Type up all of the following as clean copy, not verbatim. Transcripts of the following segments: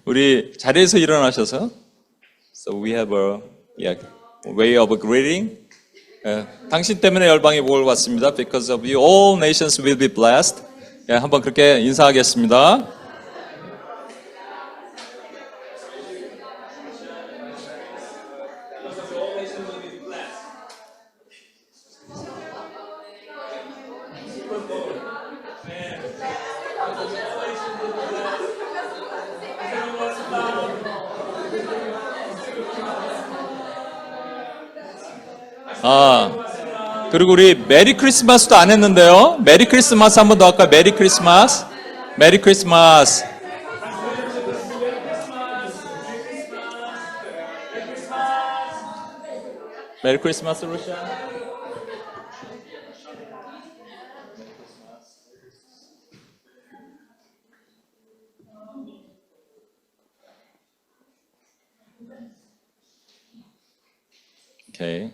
우리 자리에서 일어나셔서 So we have a way of greeting. 당신 때문에 열방이 복을 받습니다. Because of you, all nations will be blessed. 한번 그렇게 인사하겠습니다. 그리고 우리 메리 크리스마스도 안 했는데요. 메리 크리스마스 한 번 더 할까요? 메리 크리스마스. 메리 크리스마스. 메리 크리스마스 루시아. 오케이.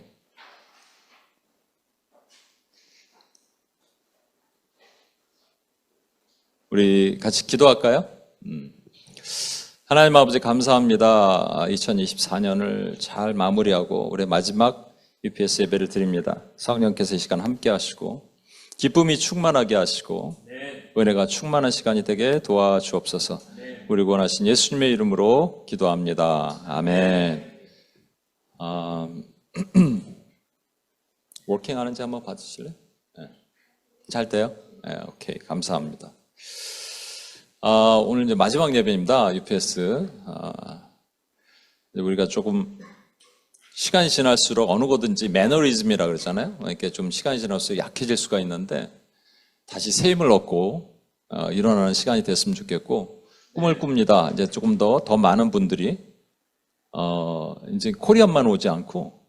우리 같이 기도할까요? 하나님 아버지 감사합니다. 2024년을 잘 마무리하고 올해 마지막 UPS 예배를 드립니다. 성령께서 이 시간 함께 하시고 기쁨이 충만하게 하시고 은혜가 충만한 시간이 되게 도와주옵소서. 우리 원하신 예수님의 이름으로 기도합니다. 아멘. 워킹 하는지 한번 봐주실래요? 네. 잘 돼요? 네, 오케이. 감사합니다. 오늘 이제 마지막 예배입니다. UPS. 우리가 조금 시간이 지날수록 어느 거든지 매너리즘이라 그러잖아요. 이렇게 좀 시간이 지날수록 약해질 수가 있는데 다시 새 힘을 얻고 일어나는 시간이 됐으면 좋겠고 꿈을 꿉니다. 이제 조금 더 많은 분들이 이제 코리안만 오지 않고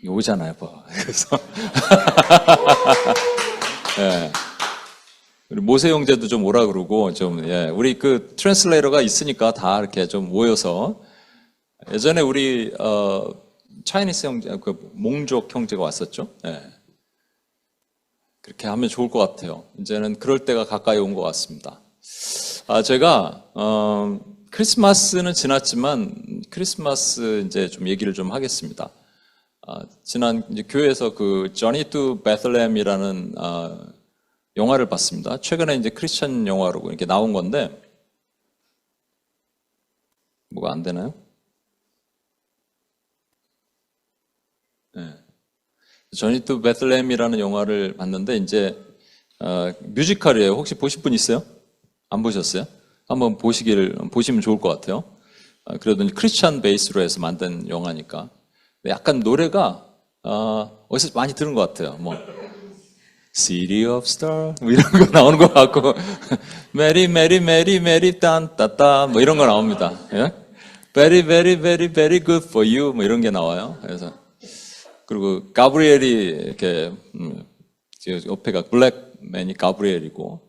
오잖아요. 그래서 네. 우리 모세 형제도 좀 오라 그러고 좀 우리 그 트랜슬레이터가 있으니까 다 이렇게 좀 모여서 예전에 우리 차이니스 형제 그 몽족 형제가 왔었죠. 그렇게 하면 좋을 것 같아요. 이제는 그럴 때가 가까이 온 것 같습니다. 제가 크리스마스는 지났지만 크리스마스 이제 좀 얘기를 좀 하겠습니다. 지난 이제 교회에서 그 Journey to Bethlehem이라는 영화를 봤습니다. 최근에 이제 크리스천 영화로 이렇게 나온 건데 뭐가 안 되나요? Journey to Bethlehem이라는 영화를 봤는데 이제 뮤지컬이에요. 혹시 보실 분 있어요? 안 보셨어요? 한번 보시면 좋을 것 같아요. 그래도 크리스천 베이스로 해서 만든 영화니까. 약간 노래가 어디서 많이 들은 것 같아요. 뭐 City of Star 뭐 이런 거 나오는 것 같고 Mary Mary Mary Mary 딴따따 뭐 이런 거 나옵니다. Very Very Very Very Good for You 뭐 이런 게 나와요. 그래서 그리고 가브리엘이 이렇게 옆에가 블랙맨이 가브리엘이고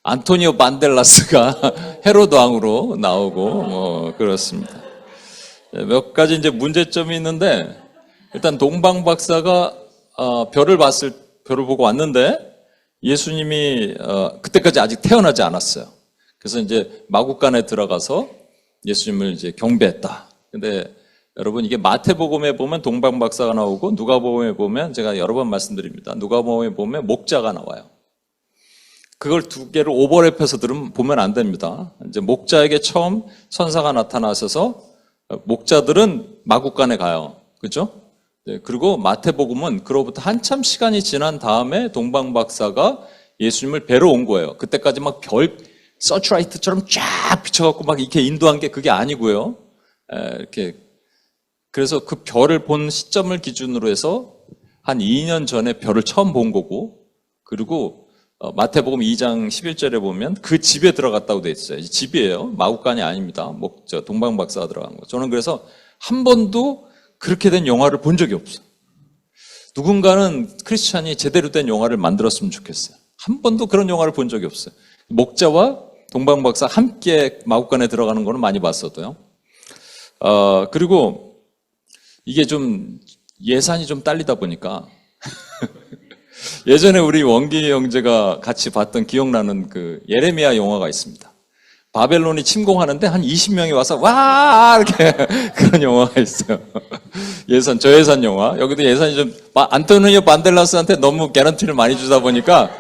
안토니오 반델라스가 헤로드 왕으로 나오고 뭐 그렇습니다. 몇 가지 이제 문제점이 있는데 일단 동방 박사가 별을 보고 왔는데 예수님이 그때까지 아직 태어나지 않았어요. 그래서 이제 마국간에 들어가서 예수님을 이제 경배했다. 근데 여러분 이게 마태복음에 보면 동방 박사가 나오고 누가복음에 보면 제가 여러 번 말씀드립니다. 누가복음에 보면 목자가 나와요. 그걸 두 개를 오버랩해서 보면 안 됩니다. 이제 목자에게 처음 천사가 나타나셔서 목자들은 마국간에 가요. 그렇죠? 그리고 마태복음은 그로부터 한참 시간이 지난 다음에 동방 박사가 예수님을 뵈러 온 거예요. 그때까지 막 별 서치라이트처럼 쫙 비춰갖고 막 이렇게 인도한 게 그게 아니고요. 이렇게 그래서 그 별을 본 시점을 기준으로 해서 한 2년 전에 별을 처음 본 거고, 그리고 마태복음 2장 11절에 보면 그 집에 들어갔다고 돼 있어요. 이 집이에요. 마국간이 아닙니다. 동방 박사가 들어간 거. 저는 그래서 한 번도 그렇게 된 영화를 본 적이 없어요. 누군가는 크리스찬이 제대로 된 영화를 만들었으면 좋겠어요. 한 번도 그런 영화를 본 적이 없어요. 목자와 동방 박사 함께 마국간에 들어가는 거는 많이 봤어도요. 그리고 이게 좀 예산이 좀 딸리다 보니까 예전에 우리 원기 형제가 같이 봤던 기억나는 그 예레미야 영화가 있습니다. 바벨론이 침공하는데 한 20명이 와서 와 이렇게 그런 영화가 있어요. 저예산 영화. 여기도 예산이 좀 안토니오 반델라스한테 너무 개런티를 많이 주다 보니까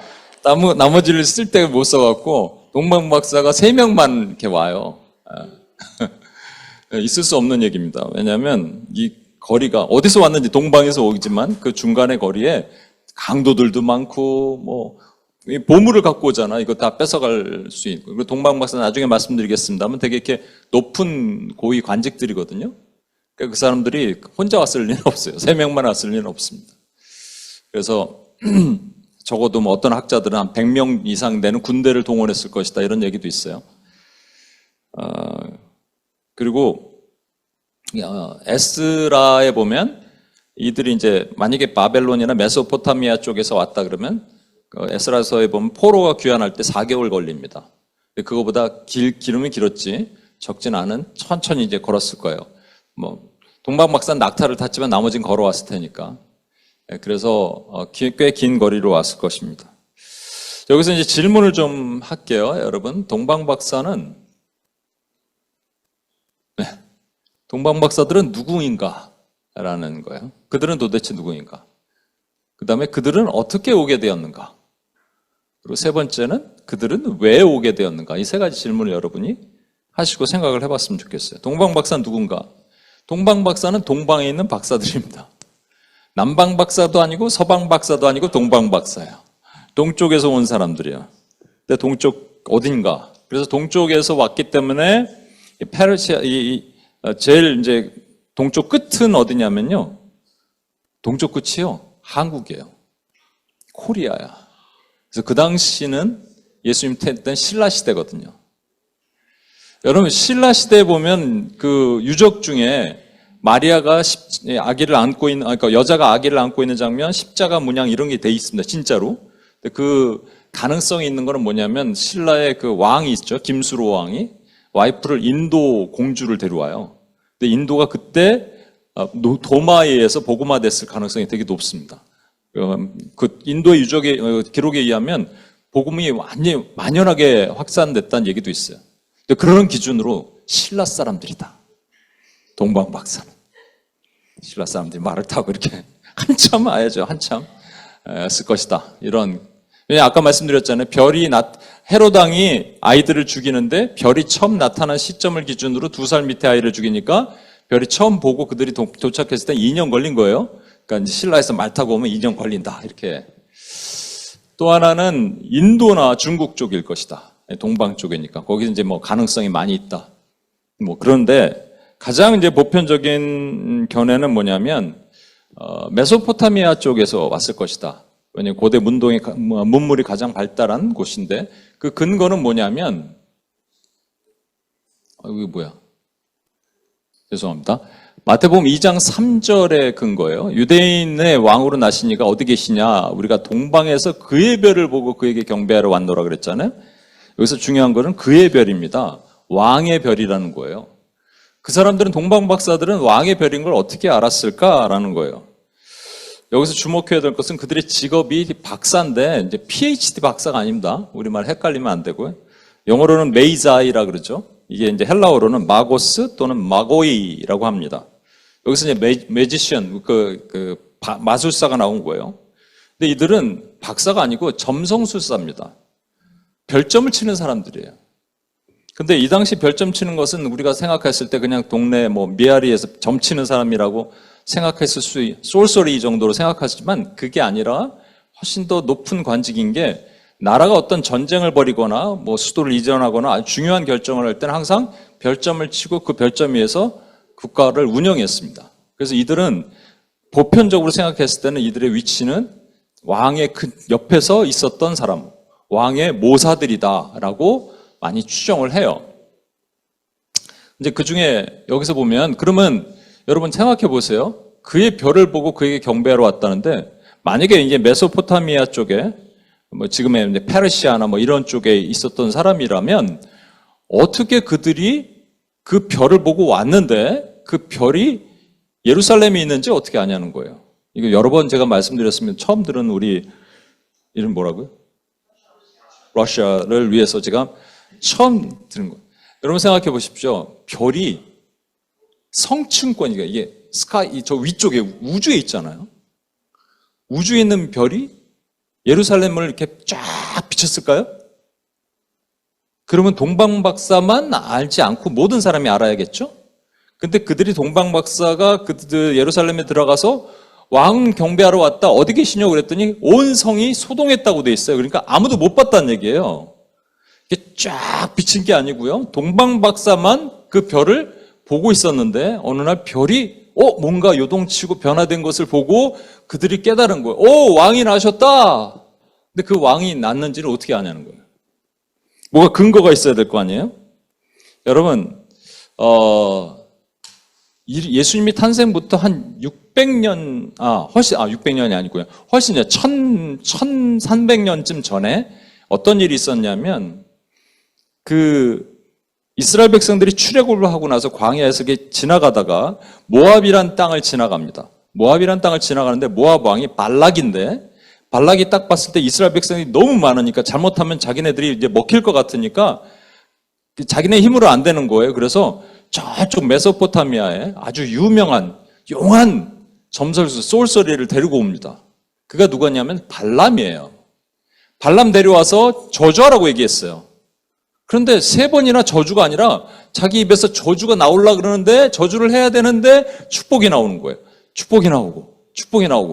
나머지를 쓸 때 못 써갖고 동방박사가 3명만 이렇게 와요. 있을 수 없는 얘기입니다. 왜냐하면 이 거리가 어디서 왔는지 동방에서 오지만 그 중간의 거리에 강도들도 많고 뭐 보물을 갖고 오잖아. 이거 다 뺏어갈 수 있고. 그리고 동방박사 나중에 말씀드리겠습니다만 되게 이렇게 높은 고위 관직들이거든요. 그러니까 그 사람들이 혼자 왔을 리는 없어요. 3명만 왔을 리는 없습니다. 그래서 적어도 뭐 어떤 학자들은 한 100명 이상 되는 군대를 동원했을 것이다 이런 얘기도 있어요. 그리고 에스라에 보면 이들이 이제 만약에 바벨론이나 메소포타미아 쪽에서 왔다 그러면 에스라서에 보면 포로가 귀환할 때 4개월 걸립니다. 그거보다 기름이 길었지 적진 않은 천천히 이제 걸었을 거예요. 뭐 동방박사는 낙타를 탔지만 나머지는 걸어왔을 테니까. 그래서 꽤 긴 거리로 왔을 것입니다. 여기서 이제 질문을 좀 할게요, 여러분. 동방박사는 동방박사들은 누구인가? 라는 거예요. 그들은 도대체 누구인가? 그 다음에 그들은 어떻게 오게 되었는가? 그리고 세 번째는 그들은 왜 오게 되었는가? 이 3가지 질문을 여러분이 하시고 생각을 해봤으면 좋겠어요. 동방박사는 누군가? 동방박사는 동방에 있는 박사들입니다. 남방박사도 아니고 서방박사도 아니고 동방박사야. 동쪽에서 온 사람들이야. 근데 동쪽 어딘가? 그래서 동쪽에서 왔기 때문에 페르시아 제일 이제 동쪽 끝은 어디냐면요. 동쪽 끝이요. 한국이에요. 코리아야. 그래서 그 당시는 예수님 때는 신라 시대거든요. 여러분 신라 시대에 보면 그 유적 중에 마리아가 아기를 안고 있는, 그러니까 여자가 아기를 안고 있는 장면, 십자가 문양 이런 게 돼 있습니다. 진짜로. 근데 그 가능성이 있는 거는 뭐냐면 신라의 그 왕이 있죠. 김수로 왕이 와이프를 인도 공주를 데려와요. 근데 인도가 그때 도마에 의해서 복음화 됐을 가능성이 되게 높습니다. 그 인도의 유적의 기록에 의하면 복음이 완전히 만연하게 확산됐다는 얘기도 있어요. 근데 그런 기준으로 신라 사람들이다. 동방박사는. 신라 사람들이 말을 타고 이렇게 한참 와야죠. 한참 쓸 것이다. 이런. 왜냐 아까 말씀드렸잖아요. 헤롯 왕이 아이들을 죽이는데 별이 처음 나타난 시점을 기준으로 2살 밑에 아이를 죽이니까 별이 처음 보고 그들이 도착했을 때 2년 걸린 거예요. 그러니까 신라에서 말 타고 오면 2년 걸린다. 이렇게. 또 하나는 인도나 중국 쪽일 것이다. 동방 쪽이니까. 거기 이제 뭐 가능성이 많이 있다. 뭐 그런데 가장 이제 보편적인 견해는 뭐냐면 메소포타미아 쪽에서 왔을 것이다. 왜냐하면 고대 문물이 가장 발달한 곳인데 그 근거는 뭐냐면 이게 뭐야? 죄송합니다. 마태복음 2장 3절의 근거예요. 유대인의 왕으로 나시니가 어디 계시냐? 우리가 동방에서 그의 별을 보고 그에게 경배하러 왔노라 그랬잖아요. 여기서 중요한 거는 그의 별입니다. 왕의 별이라는 거예요. 그 사람들은 동방박사들은 왕의 별인 걸 어떻게 알았을까라는 거예요. 여기서 주목해야 될 것은 그들의 직업이 박사인데 이제 PhD 박사가 아닙니다. 우리말 헷갈리면 안 되고요. 영어로는 메이자이라 그러죠. 이게 이제 헬라어로는 마고스 또는 마고이라고 합니다. 여기서 이제 매지션, 마술사가 나온 거예요. 근데 이들은 박사가 아니고 점성술사입니다. 별점을 치는 사람들이에요. 근데 이 당시 별점 치는 것은 우리가 생각했을 때 그냥 동네 미아리에서 점 치는 사람이라고 생각했을 수, 쏠쏠이 정도로 생각하지만 그게 아니라 훨씬 더 높은 관직인 게 나라가 어떤 전쟁을 벌이거나 수도를 이전하거나 아주 중요한 결정을 할 때는 항상 별점을 치고 그 별점 위에서 국가를 운영했습니다. 그래서 이들은 보편적으로 생각했을 때는 이들의 위치는 왕의 그 옆에서 있었던 사람, 왕의 모사들이다라고 많이 추정을 해요. 이제 그 중에 여기서 보면 그러면 여러분 생각해 보세요. 그의 별을 보고 그에게 경배하러 왔다는데 만약에 이제 메소포타미아 쪽에 지금의 이제 페르시아나 이런 쪽에 있었던 사람이라면 어떻게 그들이 그 별을 보고 왔는데 그 별이 예루살렘에 있는지 어떻게 아냐는 거예요. 이거 여러 번 제가 말씀드렸으면 처음 들은 우리 이름 뭐라고요? 러시아를 위해서 제가 처음 들은 거예요. 여러분 생각해 보십시오. 별이 성층권이가 이게 스카이 저 위쪽에 우주에 있잖아요. 우주에 있는 별이 예루살렘을 이렇게 쫙 비쳤을까요? 그러면 동방박사만 알지 않고 모든 사람이 알아야겠죠? 근데 그들이 동방박사가 예루살렘에 들어가서 왕 경배하러 왔다. 어디 계시냐고 그랬더니 온 성이 소동했다고 돼 있어요. 그러니까 아무도 못 봤다는 얘기예요. 이게 쫙 비친 게 아니고요. 동방박사만 그 별을 보고 있었는데 어느 날 별이 뭔가 요동치고 변화된 것을 보고 그들이 깨달은 거예요. 왕이 나셨다. 근데 그 왕이 났는지를 어떻게 아냐는 거예요. 뭐가 근거가 있어야 될 거 아니에요? 여러분, 예수님이 탄생부터 한 600년, 600년이 아니고요. 훨씬 1300년쯤 전에 어떤 일이 있었냐면, 이스라엘 백성들이 출애굽을 하고 나서 광야에서 지나가다가 모압이란 땅을 지나갑니다. 모압이란 땅을 지나가는데 모압 왕이 발락인데, 발락이 딱 봤을 때 이스라엘 백성이 너무 많으니까 잘못하면 자기네들이 이제 먹힐 것 같으니까 자기네 힘으로 안 되는 거예요. 그래서 저쪽 메소포타미아에 아주 유명한 용한 점설수 쏠쏘리를 데리고 옵니다. 그가 누구냐면 발람이에요. 발람 데려와서 저주하라고 얘기했어요. 그런데 3번이나 저주가 아니라 자기 입에서 저주가 나오려고 그러는데 저주를 해야 되는데 축복이 나오는 거예요. 축복이 나오고.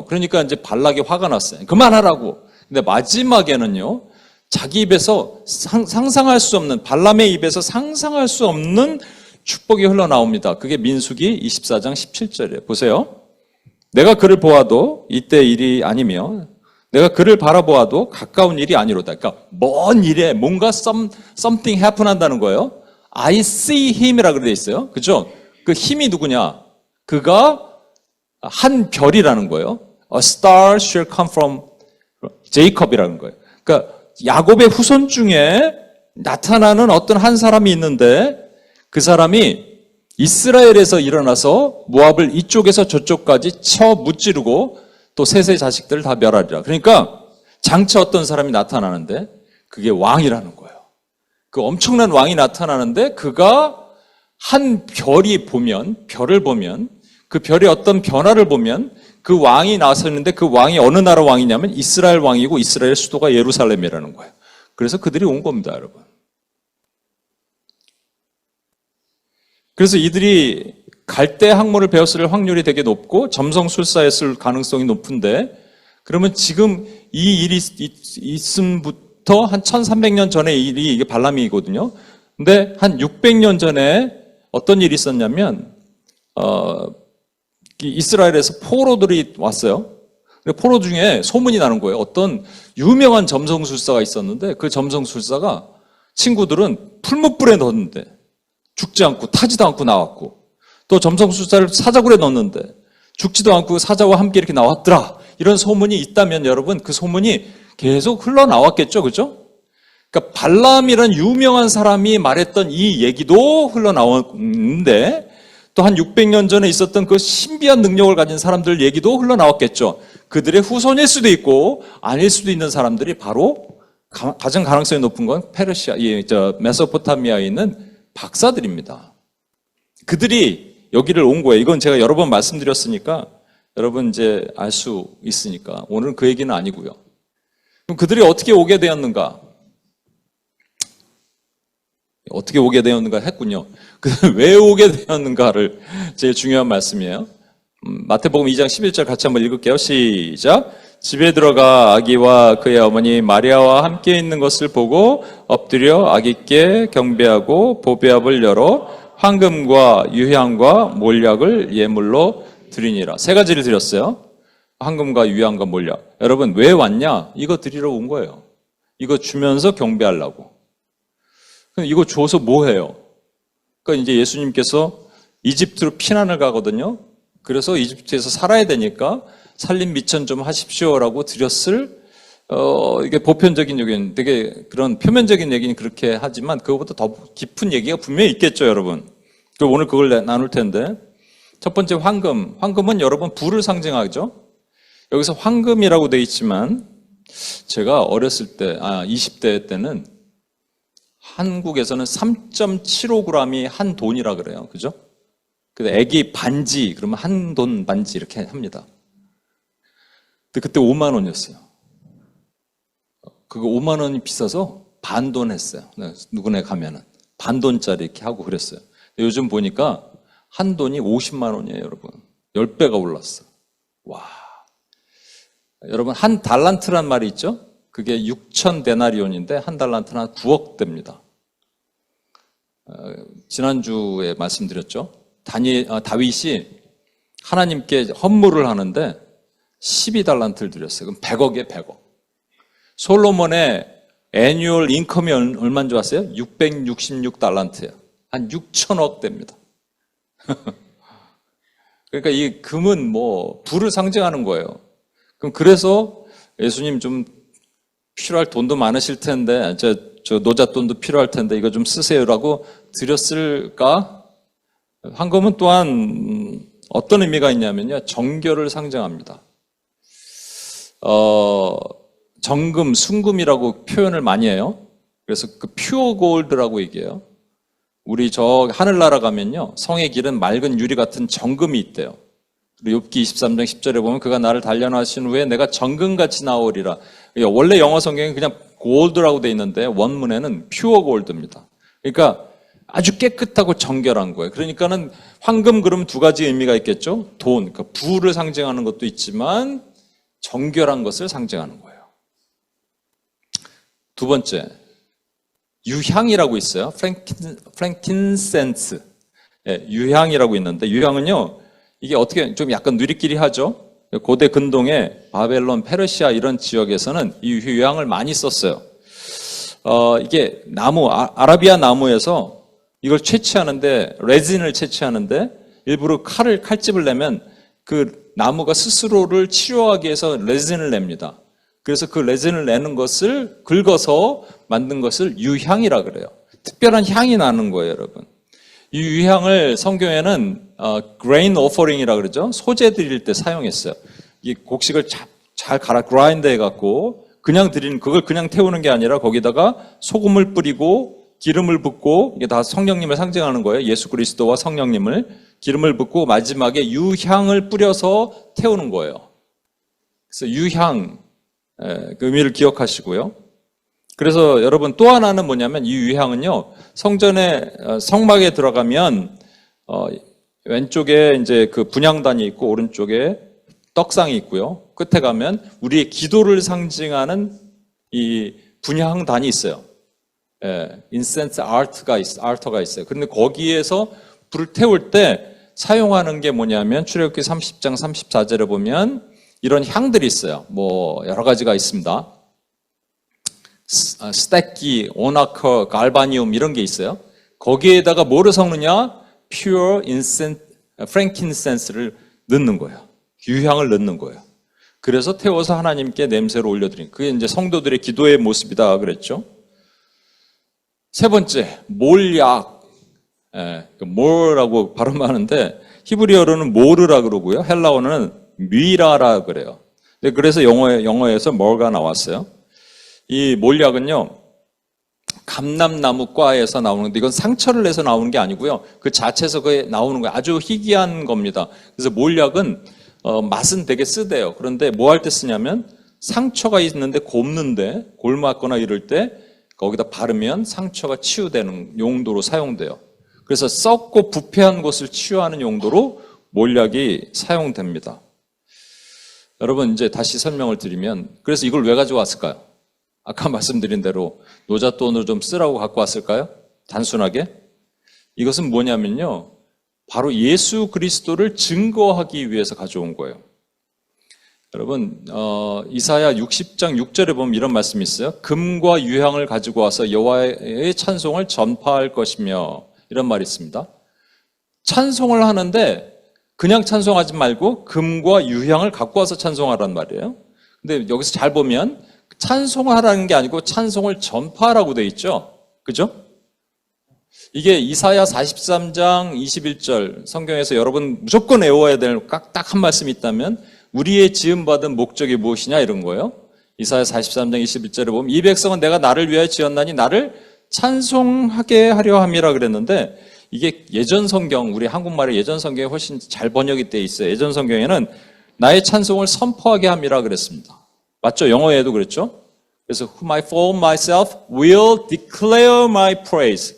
그러니까 이제 발락이 화가 났어요. 그만하라고. 근데 마지막에는요, 자기 입에서 상상할 수 없는, 발람의 입에서 상상할 수 없는 축복이 흘러나옵니다. 그게 민수기 24장 17절이에요. 보세요. 내가 그를 보아도 이때 일이 아니며 내가 그를 바라보아도 가까운 일이 아니로다. 그러니까 먼 일에 뭔가 something happen 한다는 거예요. I see him이라고 되어 있어요. 그죠? 그 힘이 누구냐? 그가 한 별이라는 거예요. A star shall come from Jacob이라는 거예요. 그러니까 야곱의 후손 중에 나타나는 어떤 한 사람이 있는데 그 사람이 이스라엘에서 일어나서 모압을 이쪽에서 저쪽까지 쳐 무찌르고 또 셋의 자식들을 다 멸하리라. 그러니까 장차 어떤 사람이 나타나는데 그게 왕이라는 거예요. 그 엄청난 왕이 나타나는데 그가 한 별을 보면 그 별의 어떤 변화를 보면 그 왕이 나섰는데 그 왕이 어느 나라 왕이냐면 이스라엘 왕이고 이스라엘 수도가 예루살렘이라는 거예요. 그래서 그들이 온 겁니다, 여러분. 그래서 이들이 갈대 학문을 배웠을 확률이 되게 높고 점성술사했을 가능성이 높은데 그러면 지금 이 일이 있음부터 한 1300년 전의 일이 이게 발람이거든요. 근데 한 600년 전에 어떤 일이 있었냐면 이스라엘에서 포로들이 왔어요. 포로 중에 소문이 나는 거예요. 어떤 유명한 점성술사가 있었는데 그 점성술사가 친구들은 풀무불에 넣었는데 죽지 않고 타지도 않고 나왔고 또 점성술사를 사자굴에 넣었는데 죽지도 않고 사자와 함께 이렇게 나왔더라. 이런 소문이 있다면 여러분 그 소문이 계속 흘러나왔겠죠. 그죠? 그러니까 발람이라는 유명한 사람이 말했던 이 얘기도 흘러나왔는데 또 한 600년 전에 있었던 그 신비한 능력을 가진 사람들 얘기도 흘러나왔겠죠. 그들의 후손일 수도 있고 아닐 수도 있는 사람들이 바로 가장 가능성이 높은 건 메소포타미아에 있는 박사들입니다. 그들이 여기를 온 거예요. 이건 제가 여러 번 말씀드렸으니까 여러분 이제 알 수 있으니까 오늘은 그 얘기는 아니고요. 그럼 그들이 어떻게 오게 되었는가? 어떻게 오게 되었는가 했군요. 왜 오게 되었는가를 제일 중요한 말씀이에요. 마태복음 2장 11절 같이 한번 읽을게요. 시작. 집에 들어가 아기와 그의 어머니 마리아와 함께 있는 것을 보고 엎드려 아기께 경배하고 보배압을 열어 황금과 유향과 몰약을 예물로 드리니라. 3가지를 드렸어요. 황금과 유향과 몰약. 여러분 왜 왔냐? 이거 드리러 온 거예요. 이거 주면서 경배하려고. 이거 줘서 뭐 해요? 그러니까 이제 예수님께서 이집트로 피난을 가거든요. 그래서 이집트에서 살아야 되니까 살림 미천 좀 하십시오라고 드렸을 이게 보편적인 얘기는 되게 그런 표면적인 얘기는 그렇게 하지만 그거보다 더 깊은 얘기가 분명히 있겠죠, 여러분. 그럼 오늘 그걸 나눌 텐데 첫 번째 황금. 황금은 여러분 부를 상징하죠. 여기서 황금이라고 돼 있지만 제가 어렸을 때 20대 때는 한국에서는 3.75g이 한 돈이라 그래요. 그죠? 근데 애기 반지, 그러면 한 돈 반지 이렇게 합니다. 근데 그때 5만 원이었어요. 그거 5만 원이 비싸서 반돈 했어요. 누구네 가면은. 반돈짜리 이렇게 하고 그랬어요. 요즘 보니까 한 돈이 50만 원이에요, 여러분. 10배가 올랐어. 와. 여러분, 한 달란트란 말이 있죠? 그게 6천 데나리온인데 한 달란트는 한 9억 대입니다. 지난주에 말씀드렸죠? 다윗이 하나님께 헌물을 하는데 12달란트를 드렸어요. 그럼 100억에 100억. 솔로몬의 애뉴얼 인컴이 얼마인 줄 아세요? 666달란트예요. 한 6천억 대입니다. 그러니까 이 금은 뭐 부를 상징하는 거예요. 그럼 그래서 예수님 좀 필요할 돈도 많으실 텐데 저 노잣돈도 필요할 텐데 이거 좀 쓰세요라고 드렸을까? 황금은 또한 어떤 의미가 있냐면요. 정결을 상징합니다. 정금, 순금이라고 표현을 많이 해요. 그래서 그 퓨어 골드라고 얘기해요. 우리 저 하늘나라 가면요. 성의 길은 맑은 유리 같은 정금이 있대요. 그리고 욥기 23장 10절에 보면 그가 나를 단련하신 후에 내가 정금같이 나오리라. 원래 영어 성경에 그냥 골드라고 돼 있는데 원문에는 퓨어 골드입니다. 그러니까 아주 깨끗하고 정결한 거예요. 그러니까는 황금 그럼 두 가지 의미가 있겠죠. 돈, 그러니까 부를 상징하는 것도 있지만 정결한 것을 상징하는 거예요. 두 번째, 유향이라고 있어요. 프랭킨센스. 유향이라고 있는데 유향은요. 이게 어떻게 좀 약간 누리끼리 하죠. 고대 근동에 바벨론, 페르시아 이런 지역에서는 이 유향을 많이 썼어요. 이게 나무, 아라비아 나무에서 이걸 채취하는데, 레진을 채취하는데 일부러 칼집을 내면 그 나무가 스스로를 치료하기 위해서 레진을 냅니다. 그래서 그 레진을 내는 것을 긁어서 만든 것을 유향이라 그래요. 특별한 향이 나는 거예요, 여러분. 이 유향을 성경에는 grain offering이라 그러죠. 소재 드릴 때 사용했어요. 이 곡식을 잘 갈아 그라인드 해갖고 그냥 드리는 그걸 그냥 태우는 게 아니라 거기다가 소금을 뿌리고 기름을 붓고 이게 다 성령님을 상징하는 거예요. 예수 그리스도와 성령님을 기름을 붓고 마지막에 유향을 뿌려서 태우는 거예요. 그래서 유향 그 의미를 기억하시고요. 그래서 여러분 또 하나는 뭐냐면 이 유향은요 성전에 성막에 들어가면 왼쪽에 이제 그 분향단이 있고 오른쪽에 떡상이 있고요. 끝에 가면 우리의 기도를 상징하는 이 분향단이 있어요. 인센스 알터가 있어요. 그런데 거기에서 불을 태울 때 사용하는 게 뭐냐면 출애굽기 30장 34절에 보면 이런 향들이 있어요. 뭐 여러 가지가 있습니다. 스테키, 오나커, 갈바니움 이런 게 있어요. 거기에다가 뭐를 섞느냐? pure frankincense를 넣는 거예요. 유향을 넣는 거예요. 그래서 태워서 하나님께 냄새를 올려드리는 그게 이제 성도들의 기도의 모습이다 그랬죠. 세 번째, 몰약. 몰라고 발음하는데 히브리어로는 모르라 그러고요. 헬라어는 미라라 그래요. 그래서 영어에서 뭘가 나왔어요. 이 몰약은요, 감람나무과에서 나오는데 이건 상처를 내서 나오는 게 아니고요. 그 자체에서 그게 나오는 거예요. 아주 희귀한 겁니다. 그래서 몰약은 맛은 되게 쓰대요. 그런데 뭐 할 때 쓰냐면 상처가 있는데 곱는데 골맞거나 이럴 때 거기다 바르면 상처가 치유되는 용도로 사용돼요. 그래서 썩고 부패한 곳을 치유하는 용도로 몰약이 사용됩니다. 여러분 이제 다시 설명을 드리면 그래서 이걸 왜 가져왔을까요? 아까 말씀드린 대로 노잣돈으로 좀 쓰라고 갖고 왔을까요? 단순하게? 이것은 뭐냐면요. 바로 예수 그리스도를 증거하기 위해서 가져온 거예요. 여러분 이사야 60장 6절에 보면 이런 말씀이 있어요. 금과 유향을 가지고 와서 여호와의 찬송을 전파할 것이며 이런 말이 있습니다. 찬송을 하는데 그냥 찬송하지 말고 금과 유향을 갖고 와서 찬송하라는 말이에요. 근데 여기서 잘 보면 찬송하라는 게 아니고 찬송을 전파하라고 돼 있죠. 그죠? 이게 이사야 43장 21절 성경에서 여러분 무조건 외워야 될 딱 한 말씀이 있다면 우리의 지음받은 목적이 무엇이냐 이런 거예요. 이사야 43장 21절에 보면 이 백성은 내가 나를 위하여 지었나니 나를 찬송하게 하려 함이라 그랬는데 이게 예전 성경, 우리 한국말의 예전 성경에 훨씬 잘 번역이 돼 있어요. 예전 성경에는 나의 찬송을 선포하게 함이라 그랬습니다. 맞죠? 영어에도 그랬죠? 그래서 whom I for myself will declare my praise.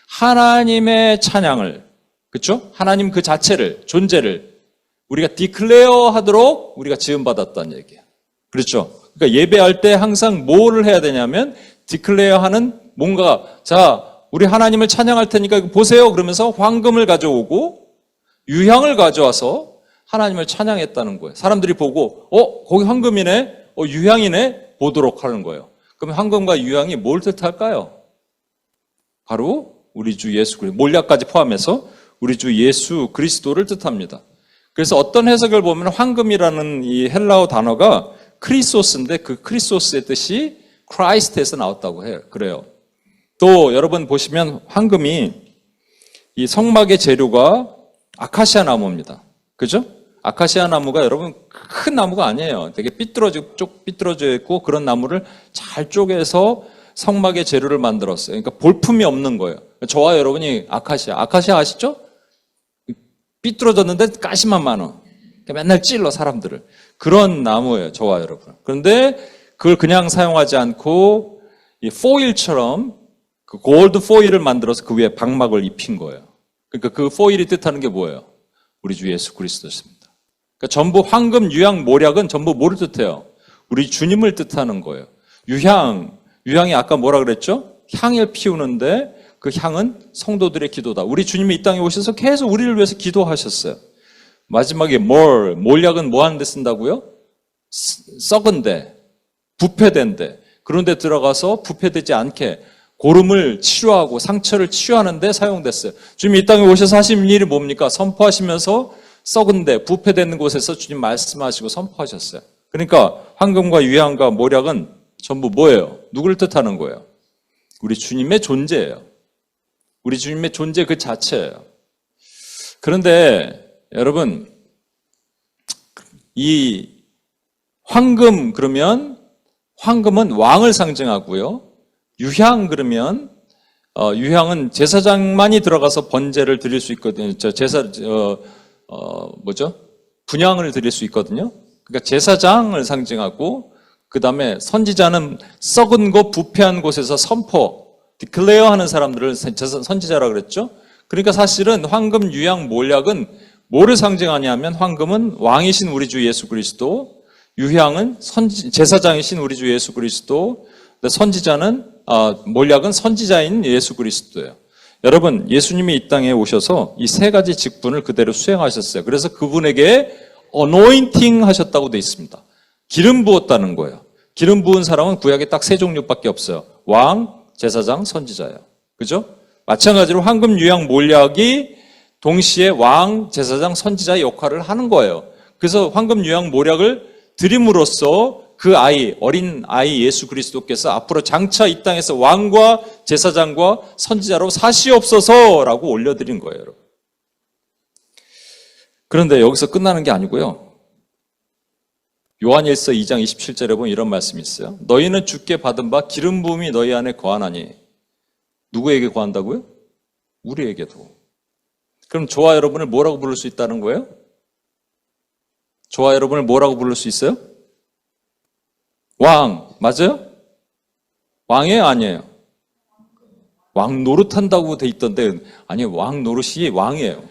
하나님의 찬양을, 그렇죠? 하나님 그 자체를, 존재를 우리가 declare 하도록 우리가 지음받았다는 얘기예요. 그렇죠? 그러니까 예배할 때 항상 뭐를 해야 되냐면 declare 하는 뭔가, 자, 우리 하나님을 찬양할 테니까 보세요. 그러면서 황금을 가져오고 유향을 가져와서 하나님을 찬양했다는 거예요. 사람들이 보고 거기 황금이네, 유향이네 보도록 하는 거예요. 그럼 황금과 유향이 뭘 뜻할까요? 바로 우리 주 예수 그리스도, 몰약까지 포함해서 우리 주 예수 그리스도를 뜻합니다. 그래서 어떤 해석을 보면 황금이라는 이 헬라어 단어가 크리소스인데 그 크리소스의 뜻이 크라이스트에서 나왔다고 해요. 그래요. 또 여러분 보시면 황금이 이 성막의 재료가 아카시아 나무입니다. 그죠? 아카시아 나무가 여러분 큰 나무가 아니에요. 되게 삐뚤어져 있고 그런 나무를 잘 쪼개서 성막의 재료를 만들었어요. 그러니까 볼품이 없는 거예요. 저와 여러분이 아카시아 아시죠? 삐뚤어졌는데 가시만 많아. 맨날 찔러 사람들을. 그런 나무예요. 저와 여러분. 그런데 그걸 그냥 사용하지 않고 이 포일처럼 그 골드 포일을 만들어서 그 위에 방막을 입힌 거예요. 그러니까 그 포일이 뜻하는 게 뭐예요? 우리 주 예수 그리스도였습니다. 그러니까 전부 황금, 유향, 모략은 전부 뭐를 뜻해요? 우리 주님을 뜻하는 거예요. 유향이 아까 뭐라 그랬죠? 향을 피우는데 그 향은 성도들의 기도다. 우리 주님이 이 땅에 오셔서 계속 우리를 위해서 기도하셨어요. 마지막에 몰약은 뭐 하는 데 쓴다고요? 썩은 데, 부패된 데, 그런 데 들어가서 부패되지 않게 고름을 치료하고 상처를 치유하는 데 사용됐어요. 주님이 이 땅에 오셔서 하신 일이 뭡니까? 선포하시면서 썩은 데, 부패되는 곳에서 주님 말씀하시고 선포하셨어요. 그러니까 황금과 유향과 모략은 전부 뭐예요? 누구를 뜻하는 거예요? 우리 주님의 존재예요. 우리 주님의 존재 그 자체예요. 그런데 여러분, 이 황금 그러면 황금은 왕을 상징하고요. 유향 그러면 유향은 제사장만이 들어가서 번제를 드릴 수 있거든요. 분향을 드릴 수 있거든요. 그러니까 제사장을 상징하고 그 다음에 선지자는 썩은 곳, 부패한 곳에서 declare 하는 사람들을 선지자라고 그랬죠. 그러니까 사실은 황금, 유향, 몰약은 뭐를 상징하냐면 황금은 왕이신 우리 주 예수 그리스도, 유향은 제사장이신 우리 주 예수 그리스도, 몰약은 선지자인 예수 그리스도예요. 여러분, 예수님이 이 땅에 오셔서 이 세 가지 직분을 그대로 수행하셨어요. 그래서 그분에게 anointing 하셨다고 되어 있습니다. 기름 부었다는 거예요. 기름 부은 사람은 구약에 딱 세 종류밖에 없어요. 왕, 제사장, 선지자예요. 그죠? 마찬가지로 황금, 유향, 몰약이 동시에 왕, 제사장, 선지자의 역할을 하는 거예요. 그래서 황금, 유향, 몰약을 드림으로써 그 어린 아이 예수 그리스도께서 앞으로 장차 이 땅에서 왕과 제사장과 선지자로 사시옵소서라고 올려드린 거예요, 여러분. 그런데 여기서 끝나는 게 아니고요. 요한일서 2장 27절에 보면 이런 말씀이 있어요. 너희는 주께 받은 바 기름 부음이 너희 안에 거하나니. 누구에게 거한다고요? 우리에게도. 그럼 저와 여러분을 뭐라고 부를 수 있다는 거예요? 저와 여러분을 뭐라고 부를 수 있어요? 왕, 맞아요? 왕이에요, 아니에요? 왕 노릇한다고 돼 있던데, 아니요, 왕 노릇이 왕이에요.